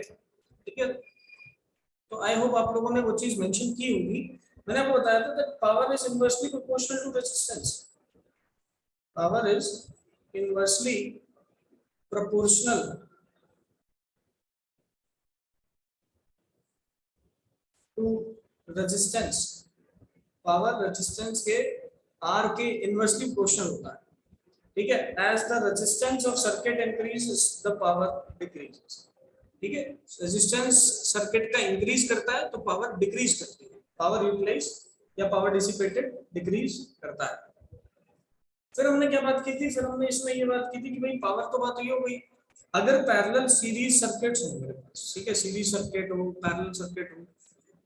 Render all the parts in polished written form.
ठीक है, तो आई होप आप लोगों ने वो चीज मेंशन की होगी। मैंने आपको बताया था that power is inversely proportional to resistance. Power is inversely proportional to resistance. Power resistance के आर के इनवर्सली प्रोपोर्शनल होता है। ठीक है, as the resistance of circuit increases the power decreases. ठीक है, रेजिस्टेंस सर्किट का इंक्रीज करता है तो पावर डिक्रीज करती है, पावर यूटिलाइज या पावर डिसिपेटेड डिक्रीज करता है। फिर हमने क्या बात की थी, फिर हमने इसमें ये बात की थी कि भाई पावर तो बात ये हो गई अगर पैरेलल सीरीज सर्किट्स हो मेरे पास, ठीक है, सीरीज सर्किट हो, पैरेलल सर्किट हो,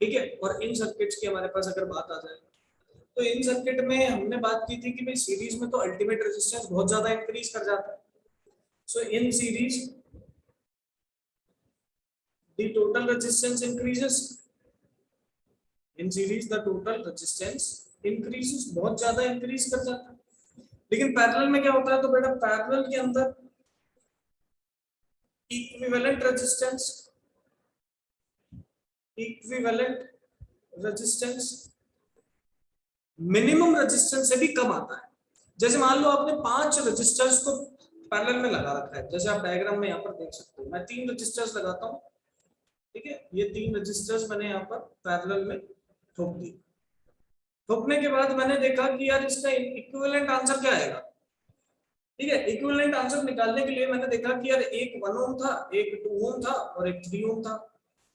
ठीक है, और इन सर्किट्स की हमारे पास अगर बात आ जाए तो इन सर्किट में हमने बात की थी कि भाई सीरीज में तो अल्टीमेट रेजिस्टेंस बहुत ज्यादा इंक्रीज कर जाता है। So in series the total resistance increases, in series the total resistance increases, बहुत ज्यादा इंक्रीज कर जाता है। लेकिन पैरेलल में क्या होता है, तो बेटा पैरेलल के अंदर equivalent resistance, equivalent resistance minimum resistance से भी कम आता है। जैसे मान लो आपने 5 रेजिस्टर्स को पैरेलल में लगा रखा है, जैसे आप डायग्राम में यहाँ पर देख सकते हो, मैं 3 रेजिस्टर्स लगाता हूँ, ठीक है, ये 3 रेजिस्टर्स मैंने यहाँ पर पैरेलल में ठोक दी। ठोकने के बाद मैंने देखा कि यार इसका इक्विवेलेंट आंसर क्या आएगा। ठीक है, इक्विवेलेंट आंसर निकालने के लिए मैंने देखा कि यार एक 1 ओम था, एक 2 ओम था और एक 3 ओम था।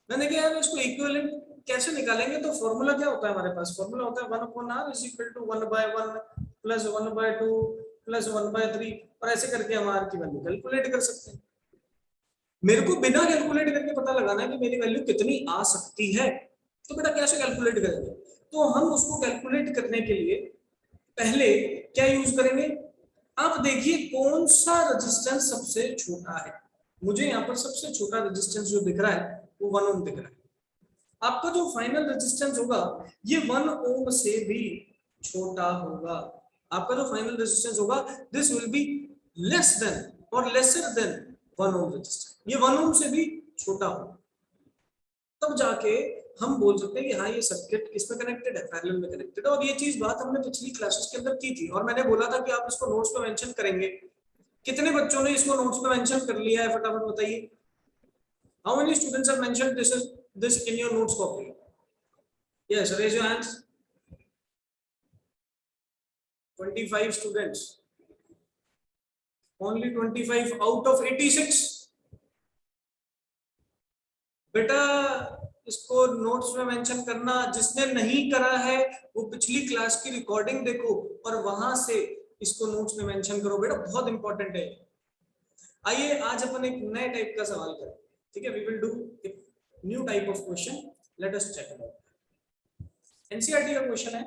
मैंने कहा यार इसको इक्विवेलेंट कैसे निकालेंगे, तो फॉर्मूला क्या होता है हमारे पास, फॉर्मूला होता है 1/r is equal to 1/1 plus 1/2 plus 1/3, और ऐसे करके हम r की वैल्यू कैलकुलेट कर सकते हैं। मेरे को बिना कैलकुलेट करके पता लगाना है कि मेरी वैल्यू कितनी आ सकती है, तो बेटा कैसे कैलकुलेट करेंगे, तो हम उसको कैलकुलेट करने के लिए पहले क्या यूज करेंगे। आप देखिए कौन सा रेजिस्टेंस सबसे छोटा है। मुझे यहाँ पर सबसे छोटा रेजिस्टेंस जो दिख रहा है वो 1 ओम दिख रहा है। आपका जो फाइनल रेजिस्टेंस होगा ये 1 ओम से भी छोटा होगा। आपका जो फाइनल रेजिस्टेंस होगा this will be less than और लेसर देन 1 ओम रेजिस्टेंस, ये 1 ओम से भी छोटा होगा। तब जाके हम बोल सकते हैं कि हाँ ये सर्किट किस में कनेक्टेड है, पैरेलल में कनेक्टेड है। और ये चीज बात हमने पिछली क्लासेस के अंदर की थी और मैंने बोला था कि आप इसको नोट्स पे मेंशन करेंगे। कितने बच्चों ने इसको नोट्स पे मेंशन कर लिया है, फटाफट बताइए। How many students have mentioned this in your notes copy? Yes, raise your hands. 25 students, only 25 out of 86। बेटा इसको नोट्स में मेंशन करना, जिसने नहीं करा है वो पिछली क्लास की रिकॉर्डिंग देखो और वहां से इसको नोट्स में मेंशन करो बेटा, बहुत इंपॉर्टेंट है। आइए आज अपन एक नए टाइप का सवाल करें, ठीक है, we will do new type of question, let us check it out. NCERT का क्वेश्चन है,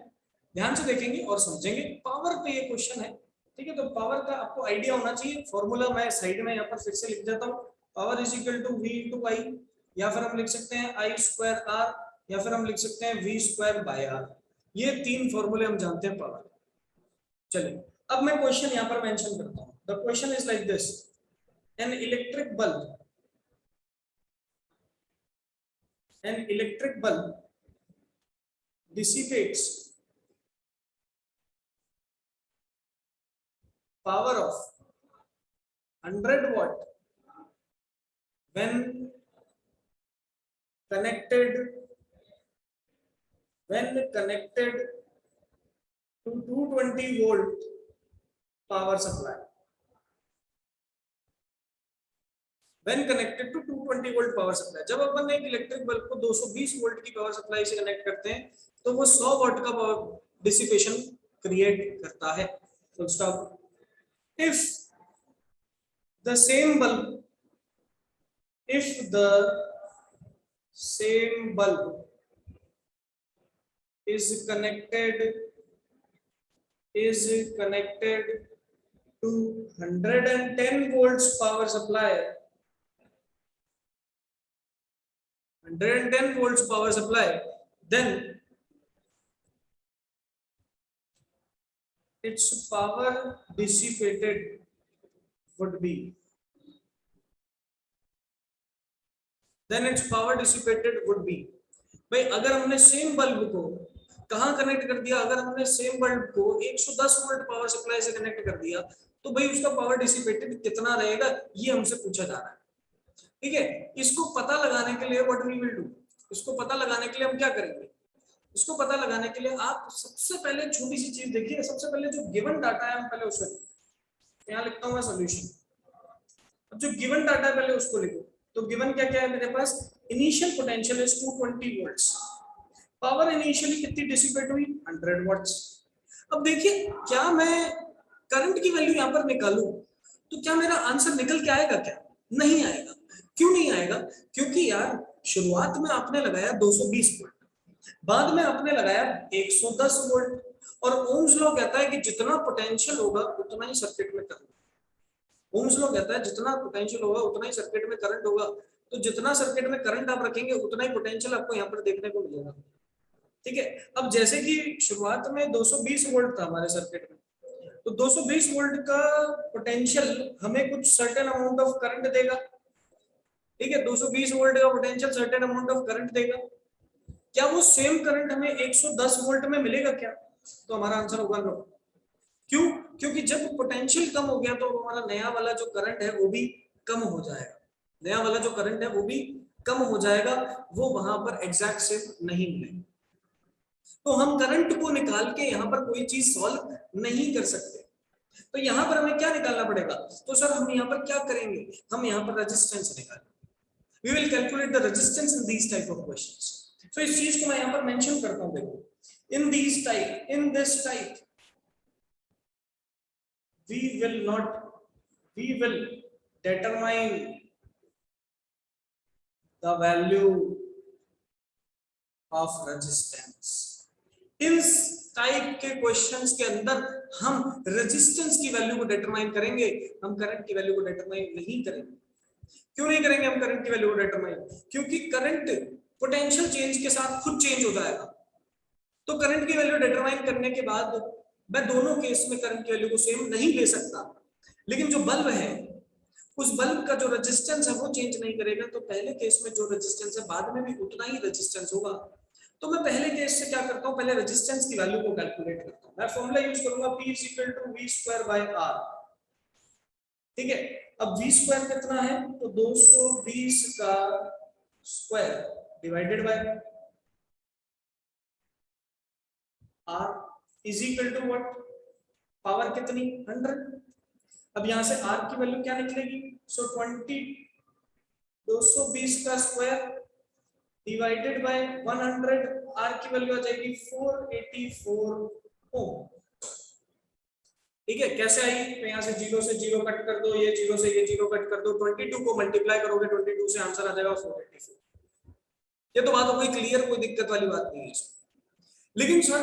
ध्यान से देखेंगे और समझेंगे। पावर पे ये क्वेश्चन है, ठीक है, तो पावर का आपको आइडिया होना चाहिए। फॉर्मूला मैं साइड में यहाँ पर फिर से लिख देता हूँ, power is equal to v to i, या फिर हम लिख सकते हैं i स्क्वायर r, या फिर हम लिख सकते हैं v स्क्वायर बाय r। ये 3 फॉर्मूले हम जानते हैं पावर। चलिए अब मैं क्वेश्चन यहाँ पर मेंशन करता हूँ। The question is like this, an electric bulb, an electric bulb dissipates power of 100 watt when connected to 220 volt power supply, when connected to 220 volt power supply। जब अपन एक इलेक्ट्रिक बल्ब को 220 volt की power supply से connect करते हैं तो वो 100 वाट का पावर डिसिपेशन क्रिएट करता है। Full stop. if the same bulb if the same bulb is connected to 110 volts power supply, 110 volts power supply, then its power dissipated would be, then its power dissipated would be, भाई अगर हमने same bulb को कहाँ connect कर दिया, अगर हमने same bulb को 110 वोल्ट पावर सप्लाई से कनेक्ट कर दिया तो भाई उसका पावर डिसिपेटेड कितना रहेगा, ये हमसे पूछा जा रहा है। ठीक है, इसको पता लगाने के लिए व्हाट वी विल डू, इसको पता लगाने के लिए हम क्या करेंगे, इसको पता लगाने के लिए आप सबसे पहले छोटी सी चीज देखिए, सबसे पहले जो गिवन डाटा है हम पहले उसे यहाँ लिखता हूँ मैं सॉल्यूशन। अब जो गिवन डाटा है पहले उसको लिखो, तो गिवन क्या क्या है मेरे पास, initial potential is 220 volts, power initially कितनी डिसिपेट हुई 100 वॉट्स। अब देखिए क्या मैं करंट की वैल्यू यहाँ पर निकालूं तो क्या मेरा आंसर निकल के आएगा, क्या नहीं आएगा। क्यों नहीं आएगा, क्योंकि यार शुरुआत में आपने लगाया 220 वोल्ट, बाद में आपने लगाया 110 वोल्ट, और ओम्स लॉ कहता है कि जितना पोटेंशियल होगा उतना ही सर्किट में करंट, ओम्स लॉ कहता है जितना पोटेंशियल होगा उतना ही सर्किट में करंट होगा, तो जितना सर्किट में करंट आप रखेंगे उतना ही पोटेंशियल आपको यहाँ पर देखने को मिलेगा। ठीक है, अब जैसे कि शुरुआत में 220 वोल्ट था हमारे सर्किट में, तो 220 वोल्ट का पोटेंशियल हमें कुछ सर्टेन अमाउंट ऑफ करंट देगा। ठीक है, 220 वोल्ट का potential certain amount of current देगा, क्या वो सेम करंट हमें 110 वोल्ट में मिलेगा क्या, तो हमारा आंसर होगा नो। क्यों, क्योंकि जब पोटेंशियल कम हो गया तो हमारा नया वाला जो करंट है वो भी कम हो जाएगा, नया वाला जो करंट है वो भी कम हो जाएगा, वो वहां पर एग्जैक्ट सेम नहीं मिलेगा। तो हम करंट को निकाल के यहाँ पर कोई चीज सॉल्व नहीं कर सकते, तो यहाँ पर हमें क्या निकालना पड़ेगा, तो सर हम यहाँ पर क्या करेंगे, हम यहाँ पर रेजिस्टेंस निकालेंगे, we will calculate the resistance in these type of questions. तो इस चीज को मैं यहाँ पर मेंशन करता हूँ, देखो in this type, in this type we will determine the value of resistance। इस टाइप के क्वेश्चंस के अंदर हम रेजिस्टेंस की वैल्यू को डिटरमाइन करेंगे, हम करंट की वैल्यू को डिटरमाइन नहीं करेंगे। क्यों नहीं करेंगे हम करंट की वैल्यू को डिटरमाइन, क्योंकि करंट पोटेंशियल चेंज के साथ खुद चेंज हो जाएगा, तो करंट की वैल्यू डिटरमाइन करने के बाद मैं दोनों केस में करंट की वैल्यू को सेम नहीं ले सकता, लेकिन जो बल्ब है उस बल्ब का जो रेजिस्टेंस है वो चेंज नहीं करेगा, तो पहले केस में जो रेजिस्टेंस है बाद में भी उतना ही रेजिस्टेंस होगा। तो मैं पहले केस से क्या करता हूं, पहले रेजिस्टेंस की वैल्यू को कैलकुलेट करता हूं, मैं फॉर्मूला यूज करूंगा P = V²/R। ठीक है, अब V² कितना है, तो 220 का square divided by R is equal to what, power कितनी 100। अब यहां से R की वैल्यू क्या निकलेगी, सो 220 का स्क्वायर डिवाइडेड बाय 100, R की वैल्यू आ जाएगी 484 ओम। ठीक है, कैसे आई, तो यहाँ से 0 से 0 कट कर दो, ये 0 से ये 0 कट कर दो, 22 को मल्टीप्लाई करोगे 22 से आंसर आ जाएगा 484। ये तो बात हो गई क्लियर, कोई दिक्कत वाली बात नहीं है इसमें। लेकिन सर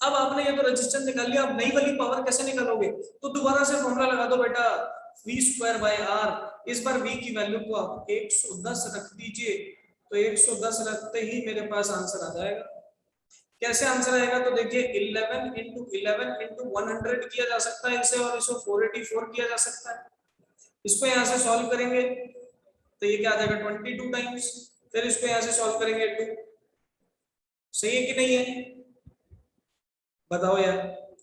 अब आपने ये तो रेजिस्टेंस निकाल लिया, अब नई वाली पावर कैसे निकालोगे, तो दोबारा से फॉर्मूला लगा दो बेटा V²/R। इस बार V की वैल्यू को आप 110 रख दीजिए, तो 110 रखते ही मेरे पास आंसर आ जाएगा। कैसे आंसर आएगा, तो देखिए 11 × 11 × 100 किया जा सकता है इसे, और इसको 484 किया जा सकता है। इसको यहाँ से सॉल्व करेंगे तो ये क्या आ जाएगा 22 टाइम्स, फिर इसको यहाँ से सॉल्व करेंगे 2। सही है कि नहीं है, बताओ यार,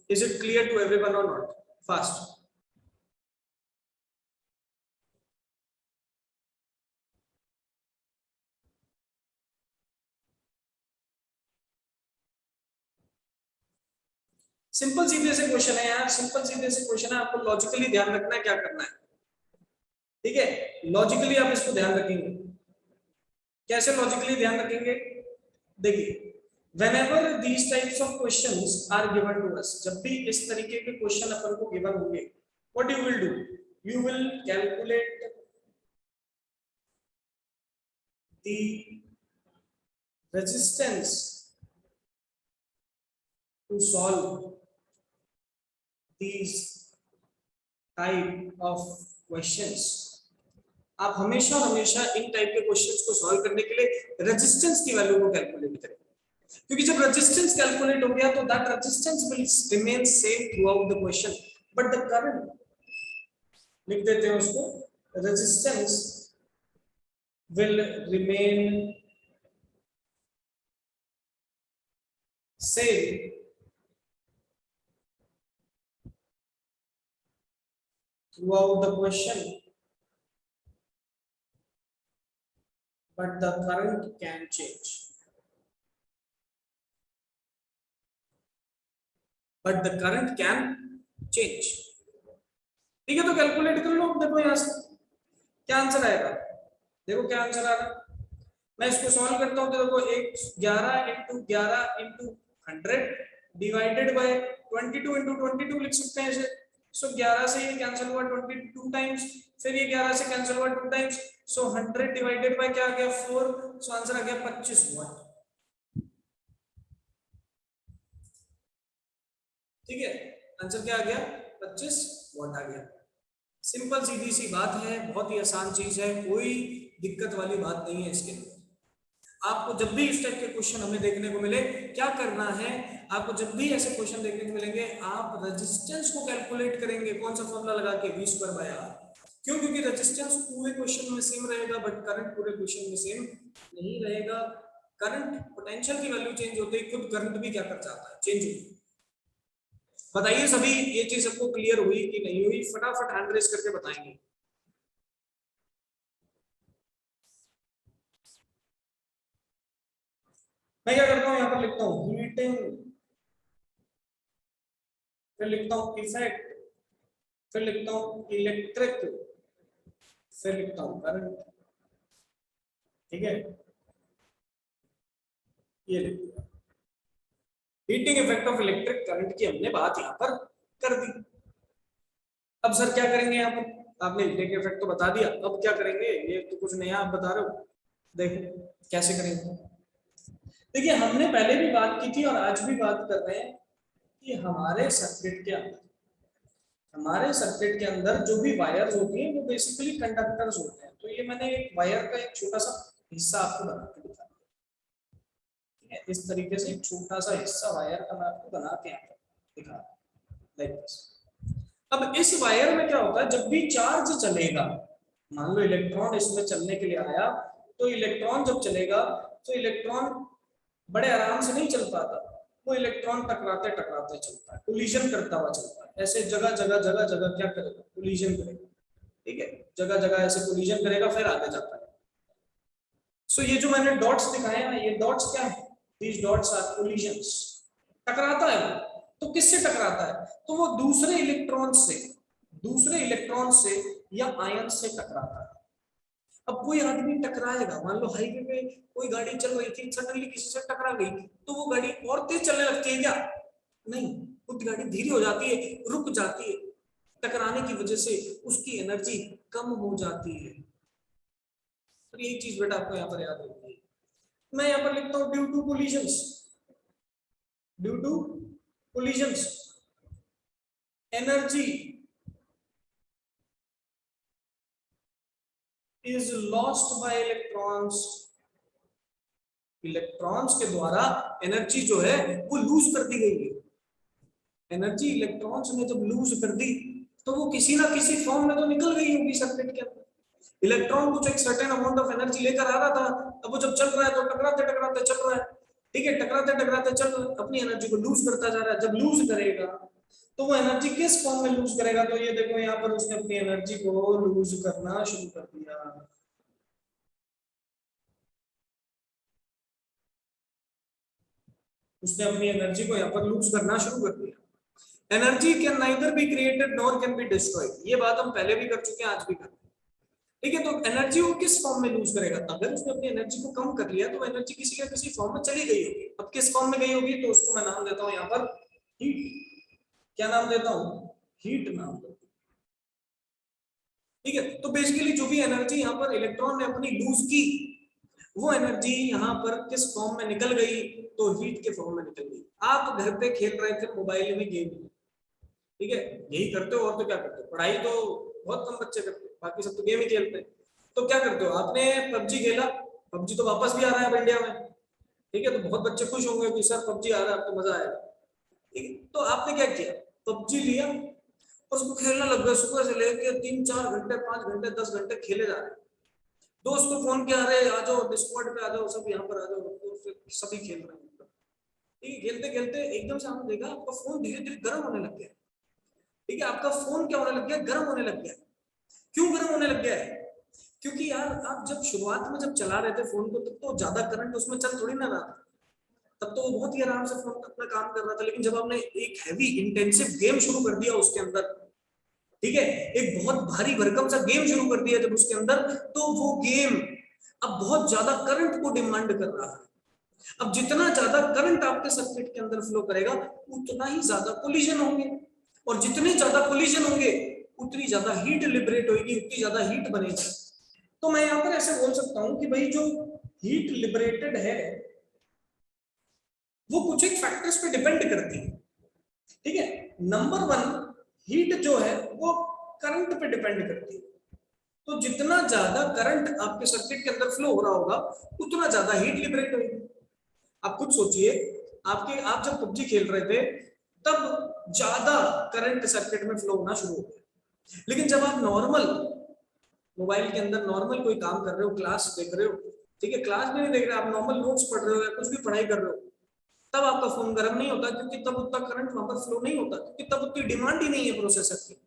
is it clear to everyone और नॉट, फास्ट। सिंपल सीधे से क्वेश्चन है यार, सिंपल सीधे से क्वेश्चन है, आपको लॉजिकली ध्यान रखना है क्या करना है। ठीक है, लॉजिकली आप इसको ध्यान रखेंगे, कैसे लॉजिकली ध्यान रखेंगे, देखिए whenever these types of questions are given to us, जब भी इस तरीके के क्वेश्चन अपन को गिवन होंगे, what you will do, you will calculate the resistance to solve these type of questions। आप हमेशा हमेशा इन टाइप के क्वेश्चंस को सॉल्व करने के लिए रेजिस्टेंस की वैल्यू को कैलकुलेट करें, क्योंकि जब रेजिस्टेंस कैलकुलेट हो गया तो that resistance will remain same through out the question, but the current, लिख देते हैं उसको, resistance will remain same throughout the question, but the current can change. But the current can change. ठीक है, तो कैलकुलेट कर लो। देखो यहां से क्या आंसर आएगा, देखो क्या आंसर आ रहा है। मैं इसको सॉल्व करता हूं तो देखो 11 into 11 into 100 divided by 22 into 22 लिख सकते हैं इसे। सो 11 से ये कैंसिल हुआ 22 टाइम्स, फिर ये 11 से कैंसिल हुआ 2 टाइम्स। सो 100 डिवाइडेड बाय क्या आ गया 4। सो आंसर आ गया 25 वाट। ठीक है, आंसर क्या आ गया 25 वाट आ गया। सिंपल सीधी सी बात है, बहुत ही आसान चीज है, कोई दिक्कत वाली बात नहीं है इसके अंदर। आपको जब भी इस टाइप के क्वेश्चन हमें देखने को मिले, क्या करना है, आपको जब भी ऐसे क्वेश्चन देखने को मिलेंगे, आप रेजिस्टेंस को कैलकुलेट करेंगे। कौन सा फॉर्मूला लगा के, v स्क्वायर बाय r। क्यों? क्योंकि रेजिस्टेंस पूरे क्वेश्चन में सेम रहेगा, बट करंट पूरे क्वेश्चन में सेम नहीं रहेगा। करंट पोटेंशियल की वैल्यू चेंज होते ही खुद करंट भी क्या कर जाता है, चेंज होता है। बताइए सभी, ये चीज सबको क्लियर हुई कि नहीं हुई? फटाफट हैंड रेज करके बताएंगे। मैं क्या करता हूं, यहां पर लिखता हूं हीटिंग, फिर लिखता हूं इफेक्ट, फिर लिखता हूं इलेक्ट्रिक, फिर लिखता हूं करंट। ठीक है, ये लिख दिया। Heating effect of electric current की हमने बात यहां पर कर दी। अब सर क्या करेंगे यहाँ पर? आपने हीटिंग इफेक्ट तो बता दिया, अब क्या करेंगे? ये तो कुछ नया आप बता रहे हो, देखो कैसे करेंगे। देखिए, हमने पहले भी बात की थी और आज भी बात कर रहे हैं कि हमारे सर्किट के अंदर जो भी वायर्स होती हैं वो बेसिकली कंडक्टर्स होते हैं। तो ये मैंने एक वायर का एक छोटा सा हिस्सा आपको बना के दिखाया, ठीक है? इस तरीके से एक छोटा सा हिस्सा वायर का मैं आपको बना के दिखा, लाइक दिस। अब इस वायर में क्या होता है, जब भी चार्ज चलेगा, मान लो इलेक्ट्रॉन इसमें चलने के लिए आया, तो इलेक्ट्रॉन जब चलेगा तो इलेक्ट्रॉन बड़े आराम से नहीं चल पाता, वो इलेक्ट्रॉन टकराते टकराते चलता है, कोलिजन करता हुआ चलता है। ऐसे जगह जगह जगह जगह क्या करेगा, कोलिजन करेगा। ठीक है, जगह जगह ऐसे कोलिजन करेगा, फिर आगे जाता है। सो ये जो मैंने डॉट्स दिखाए हैं, ये डॉट्स क्या है, दीज डॉट्स आर कोलिजन्स। टकराता है वो, तो किससे टकराता है? तो वो दूसरे इलेक्ट्रॉन से या आयन से टकराता है। अब कोई आदमी टकराएगा, मान लो हाईवे पे कोई गाड़ी चल रही थी, सडनली किसी से टकरा गई, तो वो गाड़ी और तेज चलने लगती है क्या? नहीं, खुद गाड़ी धीरे हो जाती है, रुक जाती है। टकराने की वजह से उसकी एनर्जी कम हो जाती है। तो यही चीज बेटा आपको यहाँ पर याद रखनी है। मैं यहाँ पर लिखता हूँ due to collisions, energy is lost by electrons। Electrons के द्वारा एनर्जी जो है वो लूज कर दी गई है। एनर्जी इलेक्ट्रॉन्स ने जब लूज कर दी तो वो किसी ना किसी फॉर्म में तो निकल गई होगी सर्किट के अंदर। इलेक्ट्रॉन कुछ एक सर्टेन अमाउंट ऑफ एनर्जी लेकर आ रहा था, अब वो जब चल रहा है तो टकराते टकराते चल रहा है। ठीक है, टकराते टकराते चल अपनी एनर्जी को लूज करता जा रहा है। जब लूज करेगा तो वो एनर्जी किस फॉर्म में लूज करेगा? तो ये देखो यहाँ पर उसने अपनी एनर्जी को लूज करना शुरू कर दिया। उसने अपनी एनर्जी को यहाँ पर लूज करना शुरू कर दिया। Energy can neither be created nor can be destroyed, ये बात हम पहले भी कर चुके हैं, आज भी कर। ठीक है, तो एनर्जी वो किस फॉर्म में लूज करेगा? अगर उसने अपनी एनर्जी को कम कर लिया तो एनर्जी किसी ना किसी फॉर्म में चली गई होगी। अब किस फॉर्म में गई होगी? तो उसको मैं नाम देता हूं यहाँ पर हीट। क्या नाम देता हूं? हीट नाम देता हूं। ठीक है, तो बेसिकली जो भी एनर्जी यहाँ पर इलेक्ट्रॉन ने अपनी लूज की, वो एनर्जी यहाँ पर किस फॉर्म में निकल गई? तो हीट के फॉर्म में निकल गई। आप घर पे खेल रहे थे मोबाइल में गेम, ठीक है, यही करते हो और तो क्या करते हो? पढ़ाई तो बहुत कम बच्चे करते हैं, बाकी सब तो गेम ही खेलते हैं। तो क्या करते हो? आपने पबजी खेला, पबजी तो वापस भी आ रहा है अब इंडिया में, ठीक है, तो बहुत बच्चे खुश होंगे कि सर पबजी आ रहा है, आपको मजा आएगा। ठीक है, तो आपने क्या किया? पबजी लिया, उसको खेलने लग गए, सुबह से लेकर 3-4 घंटे 5 घंटे 10 घंटे खेले जा रहे हैं। दोस्त को फोन किया, अरे आ जाओ डिस्कॉर्ड पे आ जाओ, सब यहाँ पर आ जाओ, तो फिर सभी खेल रहे हैं। ठीक है, खेलते खेलते एकदम से आपने देखा आपका फोन धीरे धीरे गर्म होने लग गया। ठीक है, आपका फोन क्या होने लग गया, गर्म होने लग गया। क्यों गर्म होने लग गया है? क्योंकि यार आप जब शुरुआत में जब चला रहे थे फोन को, तब तो ज्यादा करंट उसमें चल थोड़ी ना रहा था, तब तो वो बहुत ही आराम से फोन अपना काम कर रहा था। लेकिन जब आपने एक हैवी इंटेंसिव गेम शुरू कर दिया उसके अंदर, ठीक है, एक बहुत भारी भरकम सा गेम शुरू कर दिया जब उसके अंदर, तो वो गेम अब बहुत ज्यादा करंट को डिमांड कर रहा है। अब जितना ज्यादा करंट आपके सर्किट के अंदर फ्लो करेगा, उतना ही ज्यादा कोलिजन होंगे, और जितने ज्यादा कोलिजन होंगे उतनी ज्यादा हीट लिबरेट होगी, उतनी ज्यादा हीट बनेगी। तो मैं यहां पर ऐसे बोल सकता हूं कि भाई जो हीट लिबरेटेड है वो कुछ एक फैक्टर्स पे डिपेंड करती है। ठीक है, नंबर वन, हीट जो है वो करंट पे डिपेंड करती है। तो जितना ज्यादा करंट आपके सर्किट के अंदर फ्लो हो रहा होगा, उतना ज्यादा हीट लिबरेट होगी। आप खुद सोचिए, आप जब पबजी खेल रहे थे तब ज्यादा करंट सर्किट में फ्लो होना शुरू हो गया। लेकिन जब आप नॉर्मल मोबाइल के अंदर नॉर्मल कोई काम कर रहे हो, क्लास देख रहे हो, ठीक है, क्लास में नहीं देख रहे, आप नॉर्मल नोट्स पढ़ रहे हो या कुछ भी पढ़ाई कर रहे हो, तब आपका फोन गर्म नहीं होता, क्योंकि तब उतना करंट वहां पर फ्लो नहीं होता, क्योंकि तब उतनी डिमांड ही नहीं है प्रोसेसर की।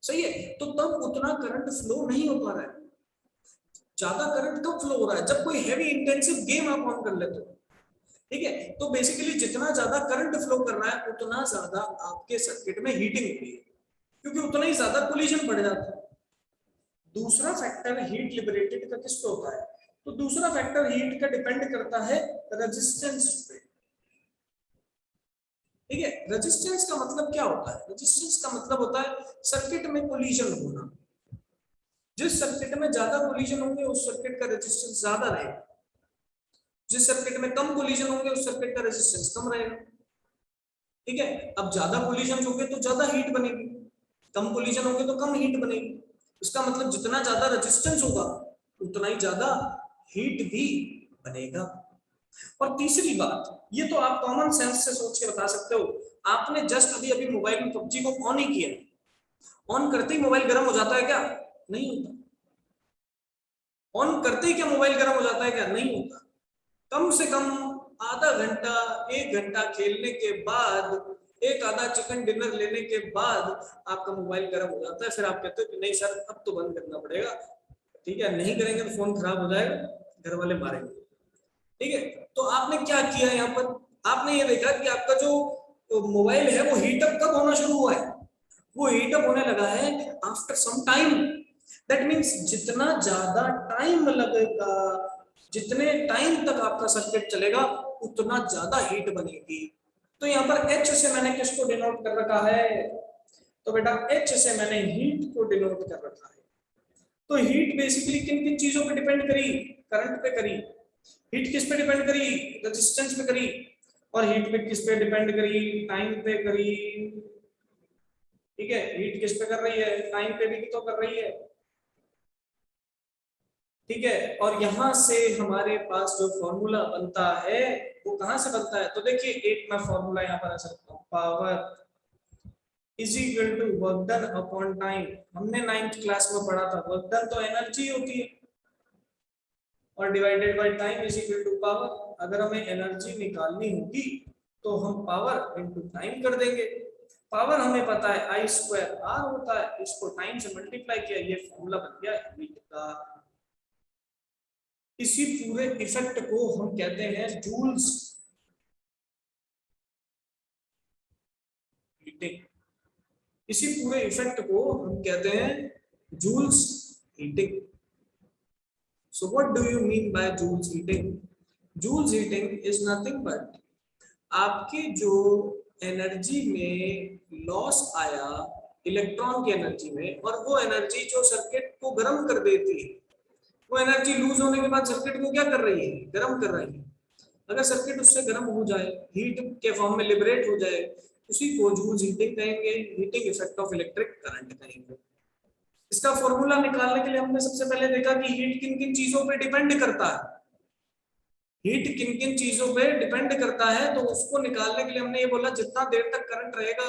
सही है, तो तब उतना करंट फ्लो नहीं हो पा रहा है। ज्यादा करंट कब फ्लो हो रहा है, जब कोई हैवी इंटेंसिव गेम आप ऑन कर लेते हो। ठीक है, तो बेसिकली जितना ज्यादा करंट फ्लो कर रहा है उतना ज्यादा आपके सर्किट में हीटिंग हो रही है, क्योंकि उतना ही ज्यादा कोलिजन बढ़ जाता है। दूसरा फैक्टर हीट लिबरेटेड का किस पे होता है, तो दूसरा फैक्टर हीट का डिपेंड करता है रेजिस्टेंस पे। ठीक है, रेजिस्टेंस का मतलब क्या होता है, रेजिस्टेंस का मतलब होता है सर्किट में कोलिजन होना। जिस सर्किट में ज्यादा कोलिजन होंगे उस सर्किट का रेजिस्टेंस ज्यादा रहेगा, जिस सर्किट में कम कोलिजन होंगे उस सर्किट का रेजिस्टेंस कम रहेगा। ठीक है, अब ज्यादा कोलिजन होंगे तो ज्यादा हीट बनेगी, कम कोलिजन होंगे तो कम हीट बनेगी। इसका मतलब जितना ज्यादा रेजिस्टेंस होगा उतना ही ज्यादा हीट भी बनेगा। और तीसरी बात, ये तो आप कॉमन सेंस से सोच के बता सकते हो, आपने जस्ट अभी अभी मोबाइल में पबजी को ऑन ही किया, ऑन करते ही मोबाइल गर्म हो जाता है क्या? नहीं होता। ऑन करते ही क्या मोबाइल गर्म हो जाता है क्या? नहीं होता। कम से कम आधा घंटा, एक घंटा खेलने के बाद, एक आधा चिकन डिनर लेने के बाद आपका मोबाइल गर्म हो जाता है। फिर आप कहते हो कि नहीं सर अब तो बंद करना पड़ेगा। ठीक है, नहीं करेंगे तो फोन खराब हो जाएगा, घर वाले मारेंगे। ठीक है, तो आपने क्या किया यहाँ पर, आपने ये देखा कि आपका जो मोबाइल है वो हीटअप कब होना शुरू हुआ है, वो हीटअप होने लगा है after some time. That means जितना ज्यादा टाइम लगेगा, जितने टाइम तक आपका सर्किट चलेगा उतना ज्यादा हीट बनेगी। तो यहाँ पर H से मैंने किसको डिनोट कर रखा है, तो बेटा H से मैंने हीट को डिनोट कर रखा है। तो हीट बेसिकली किन किन चीजों पे डिपेंड करी, करंट पे करी। हीट किस पे डिपेंड करी, रेजिस्टेंस पे करी। और हीट पे किस पे डिपेंड करी, टाइम पे करी। ठीक है, हीट किस पे कर रही है, टाइम पे भी तो कर रही है। ठीक है, और यहां से हमारे पास जो फॉर्मूला बनता है वो कहां से बनता है, तो देखिए एक मैं फॉर्मूला यहाँ पर ऐसा रखता हूं, power is equal to work done upon time. हमने 9th क्लास में पढ़ा था, वर्क डन तो एनर्जी होती है और divided by time is equal to power. अगर हमें एनर्जी निकालनी होगी तो हम पावर इनटू टाइम कर देंगे। पावर हमें पता है आई स्क्वायर आर होता है, इसको टाइम से मल्टीप्लाई किया, ये फॉर्मूला बन गया हीट का। इसी पूरे इफेक्ट को हम कहते हैं जूल्स हीटिंग। इसी पूरे इफेक्ट को हम कहते हैं Joule's heating. So what do you mean by Joule's heating? Joule's heating is nothing but आपकी जो एनर्जी में लॉस आया इलेक्ट्रॉन की एनर्जी में, और वो एनर्जी जो सर्किट को गर्म कर देती है, वो एनर्जी लूज होने के बाद सर्किट को क्या कर रही है, गर्म कर रही है। अगर सर्किट उससे गर्म हो जाए, हीट के फॉर्म में लिबरेट हो जाए, उसी को जूल्स हीटिंग कहेंगे, heating effect of electric current कहेंगे। इसका फॉर्मूला निकालने के लिए हमने सबसे पहले देखा कि हीट किन किन चीजों पे डिपेंड करता है, हीट किन किन चीजों पे डिपेंड करता है। तो उसको निकालने के लिए हमने ये बोला जितना देर तक करंट रहेगा,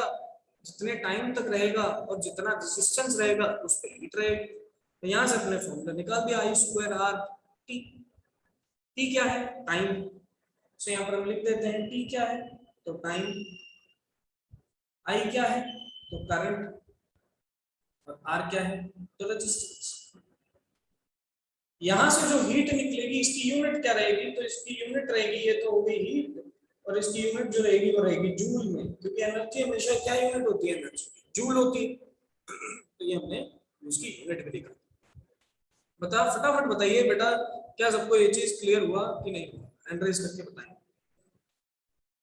जितने टाइम तक रहेगा और जितना रेजिस्टेंस रहेगा उस पर हीट रहेगी। तो यहाँ से अपने फॉर्मूला निकाल दिया, आई स्क्वायर आर टी। टी क्या है? टाइम। तो यहाँ पर हम लिख देते हैं टी क्या है, तो टाइम। आई क्या है? तो करंट। और आर क्या है? तो रेजिस्टेंस। यहां से जो हीट निकलेगी इसकी यूनिट क्या रहेगी? तो इसकी यूनिट रहेगी, ये तो हो गई हीट, और इसकी यूनिट जो रहेगी वो रहेगी जूल में, क्योंकि एनर्जी हमेशा क्या यूनिट होती है? एनर्जी जूल होती है। तो ये हमने उसकी यूनिट भी लिखा। बता फटाफट बताइए बेटा, क्या सबको ये चीज क्लियर हुआ कि नहीं हुआ? हैंड रेज करके बताएं,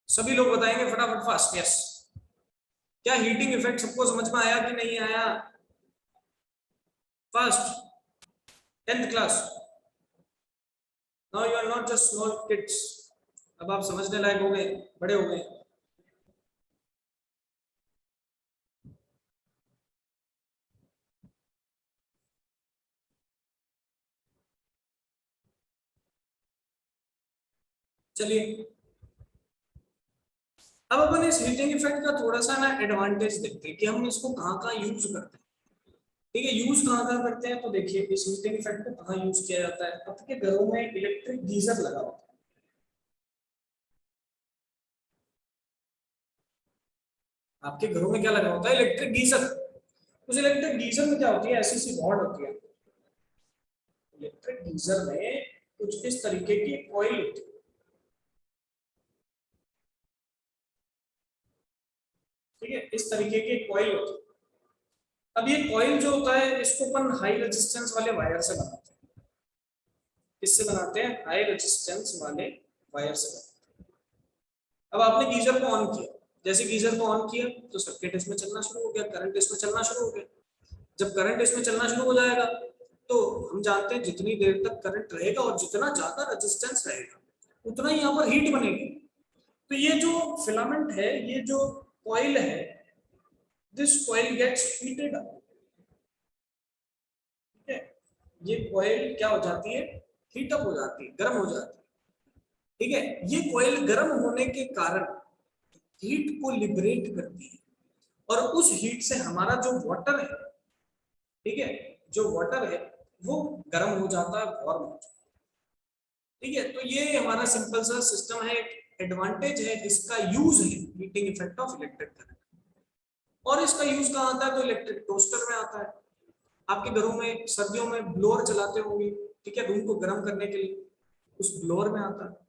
सभी लोग बताएंगे फटाफट फास्ट। यस, क्या हीटिंग इफेक्ट सबको समझ में आया कि नहीं आया? First 10th class, now you are not just small kids, अब आप समझने लायक हो गए, बड़े हो गए। चलिए, अब अपन इस हीटिंग इफेक्ट का थोड़ा सा ना एडवांटेज देखते हैं कि हम इसको कहाँ कहाँ यूज करते हैं। ठीक है, यूज कहाँ कहाँ करते हैं, तो देखिए इस हीटिंग इफेक्ट को कहाँ यूज किया जाता है। आपके घरों में इलेक्ट्रिक गीजर लगा होता है। आपके घरों में क्या लगा होता है? Electric geyser. उस इलेक्ट्रिक गीजर में क्या होती है? ऐसी सी रॉड होती है। इलेक्ट्रिक गीजर में कुछ इस तरीके की कॉइल होती है। ठीक है, इस तरीके की कॉइल होती है। अब ये कॉइल जो होता है इसको अपन हाई रेजिस्टेंस वाले वायर से बनाते हैं। किससे बनाते हैं? हाई रेजिस्टेंस वाले वायर से बनाते हैं। अब आपने गीजर को ऑन किया, जैसे गीजर को ऑन किया तो सर्किट इसमें चलना शुरू हो गया, करंट इसमें चलना शुरू हो गया। जब करंट इसमें चलना शुरू हो जाएगा तो हम जानते हैं जितनी देर तक करंट रहेगा और जितना ज्यादा रेजिस्टेंस रहेगा उतना ही यहाँ पर हीट बनेगी। तो ये जो फिलामेंट है, ये जो कॉइल है, this coil gets heated up. ठीक है, ये कॉइल क्या हो जाती है? हीट अप हो जाती है, गर्म हो जाती है। ठीक है, ये कॉइल गर्म होने के कारण हीट को लिबरेट करती है, और उस हीट से हमारा जो वाटर है, ठीक है, जो वाटर है वो गर्म हो जाता है, वार्म हो जाता है। ठीक है, तो ये हमारा सिंपल सा सिस्टम है, एक एडवांटेज है जिसका यूज है heating effect of electric current. और इसका यूज कहाँ आता है? तो इलेक्ट्रिक टोस्टर में आता है। आपके घरों में सर्दियों में ब्लोअर चलाते होंगे, ठीक है, रूम को गर्म करने के लिए, उस ब्लोअर में आता है।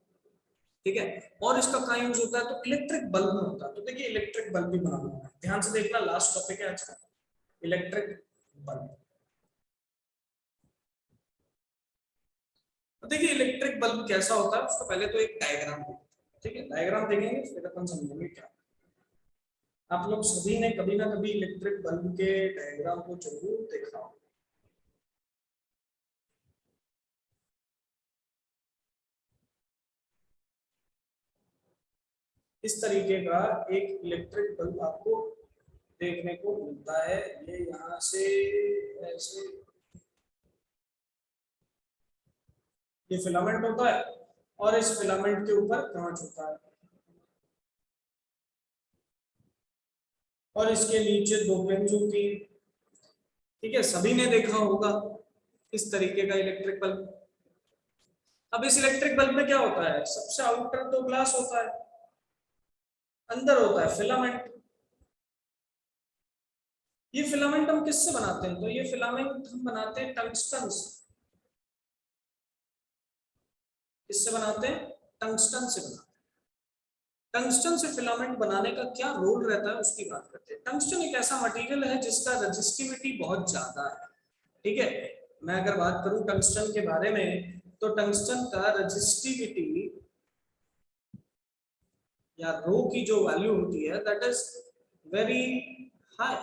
ठीक है, और इसका कहाँ यूज होता है? तो इलेक्ट्रिक बल्ब में होता है। तो देखिए इलेक्ट्रिक बल्ब भी बनाना है, ध्यान से देखना, लास्ट टॉपिक है आज का, इलेक्ट्रिक बल्ब। तो देखिए इलेक्ट्रिक बल्ब कैसा होता है, उसको पहले तो एक डायग्राम देखते हैं। ठीक है, डायग्राम देखेंगे फिर अपन समझेंगे क्या। आप लोग सभी ने कभी ना कभी इलेक्ट्रिक बल्ब के डायग्राम को जरूर देखा होगा। इस तरीके का एक इलेक्ट्रिक बल्ब आपको देखने को मिलता है। ये यहाँ से ऐसे ये फिलामेंट होता है, और इस फिलामेंट के ऊपर कांच होता है, और इसके नीचे दो पिन होती है। ठीक है, सभी ने देखा होगा इस तरीके का इलेक्ट्रिक बल्ब। अब इस इलेक्ट्रिक बल्ब में क्या होता है? सबसे आउटर तो ग्लास होता है, अंदर होता है फिलामेंट। ये फिलामेंट हम किससे बनाते हैं? तो ये फिलामेंट हम बनाते हैं टंगस्टन से। किससे बनाते हैं? टंगस्टन से बनाते हैं। टंगस्टन से फिलामेंट बनाने का क्या रोल रहता है उसकी बात करते हैं। टंगस्टन एक ऐसा मटेरियल है जिसका रेजिस्टिविटी बहुत ज्यादा है। ठीक है, मैं अगर बात करूं टंगस्टन के बारे में, तो टंगस्टन का रेजिस्टिविटी या रो की जो वैल्यू होती है दैट इज वेरी हाई।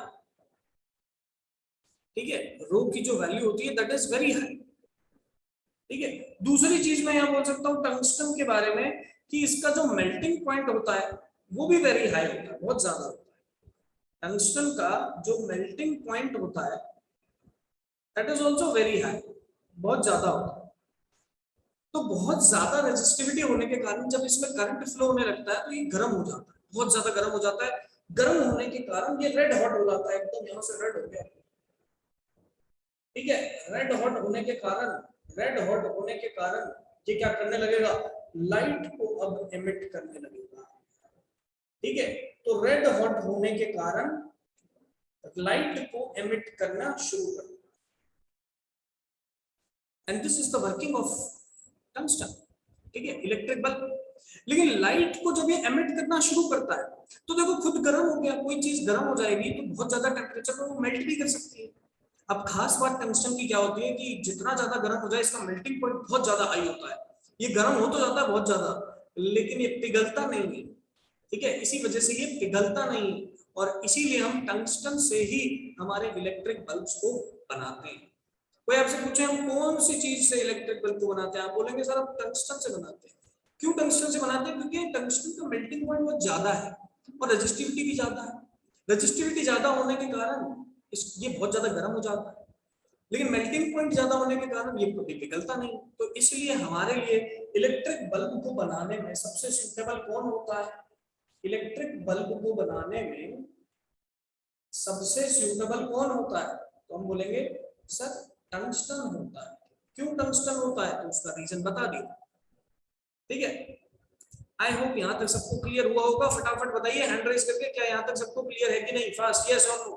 ठीक है, रो की जो वैल्यू होती है दैट इज वेरी हाई। ठीक है, दूसरी चीज मैं यहां बोल सकता हूं टंगस्टन के बारे में कि इसका जो मेल्टिंग पॉइंट होता है वो भी वेरी हाई होता है, बहुत ज्यादा होता है। टंगस्टन का जो मेल्टिंग पॉइंट होता है that is also very high, बहुत ज्यादा होता है। तो बहुत ज्यादा रेजिस्टिविटी होने के कारण जब इसमें करंट फ्लो होने लगता है तो ये गर्म हो जाता है, बहुत ज्यादा गर्म हो जाता है। गर्म होने के कारण ये रेड हॉट हो जाता है, एकदम यहां से रेड हो गया। ठीक है, रेड हॉट होने के कारण ये क्या करने लगेगा, लाइट को अब एमिट करने लगेगा। ठीक है, तो रेड हॉट होने के कारण लाइट को एमिट करना शुरू कर देगा, and this is the working of tungsten. ठीक है, इलेक्ट्रिक बल्ब। लेकिन लाइट को जब ये एमिट करना शुरू करता है तो देखो खुद गर्म हो गया, कोई चीज गर्म हो जाएगी तो बहुत ज्यादा टेम्परेचर पर वो मेल्ट भी कर सकती है। अब खास बात टंगस्टन की क्या होती है कि जितना ज्यादा गर्म हो जाए इसका मेल्टिंग पॉइंट बहुत ज्यादा हाई होता है। ये गर्म हो तो जाता है बहुत ज्यादा, लेकिन ये पिघलता नहीं है। ठीक है, इसी वजह से ये पिघलता नहीं है, और इसीलिए हम टंगस्टन से ही हमारे इलेक्ट्रिक बल्ब्स को बनाते हैं। कोई आपसे पूछे हम कौन सी चीज से इलेक्ट्रिक बल्ब को बनाते हैं, आप बोलेंगे सर हम टंगस्टन से बनाते हैं। क्यों टंगस्टन से बनाते हैं, क्योंकि टंगस्टन का मेल्टिंग पॉइंट बहुत ज्यादा है और रेजिस्टिविटी भी ज्यादा है। रेजिस्टिविटी ज्यादा होने के कारण ये बहुत ज्यादा गर्म हो जाता है, लेकिन मेल्टिंग पॉइंट ज्यादा होने के कारण ये कभी पिघलता नहीं। तो इसलिए हमारे लिए इलेक्ट्रिक बल्ब को बनाने में सबसे सूटेबल कौन होता है, इलेक्ट्रिक बल्ब को बनाने में सबसे सूटेबल कौन होता है, तो हम बोलेंगे सर टंगस्टन होता है। क्यों टंगस्टन होता है, तो उसका रीजन बता दिया। ठीक है, आई होप यहां तक सबको क्लियर हुआ होगा। फटाफट बताइए हैंड रेज करके, क्या यहां तक सबको क्लियर है कि नहीं, फास्ट यस और नो।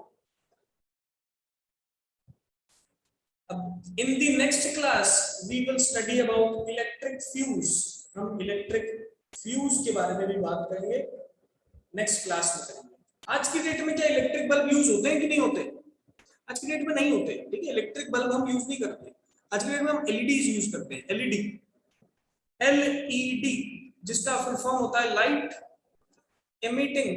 अब in the next class we will study about electric fuse. हम इलेक्ट्रिक फ्यूज के बारे में भी बात करेंगे, नेक्स्ट क्लास में करेंगे। आज की डेट में क्या इलेक्ट्रिक बल्ब यूज होते हैं कि नहीं होते, आज की डेट में नहीं होते। ठीक है, इलेक्ट्रिक बल्ब हम यूज नहीं करते, आज की डेट में हम एलईडीज यूज करते हैं। एलईडी, एलईडी जिसका फुल फॉर्म होता है लाइट इमिटिंग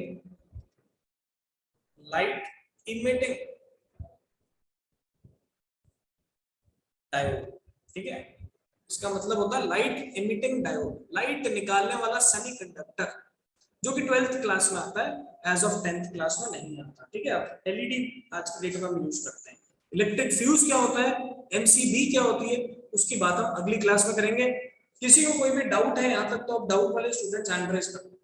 डायोड। ठीक है, इसका मतलब होता है लाइट इमिटिंग डायोड, लाइट निकालने वाला सेमीकंडक्टर, जो कि 12th क्लास में आता है, एज ऑफ 10th क्लास में नहीं आता। ठीक है, अब एलईडी आज के डेट में हम यूज करते हैं। इलेक्ट्रिक फ्यूज क्या होता है, एमसीबी क्या होती है, उसकी बात हम अगली क्लास में करेंगे। किसी को कोई भी डाउट है यहाँ तक तो आप डाउट वाले स्टूडेंट्स हैंड रेज करें।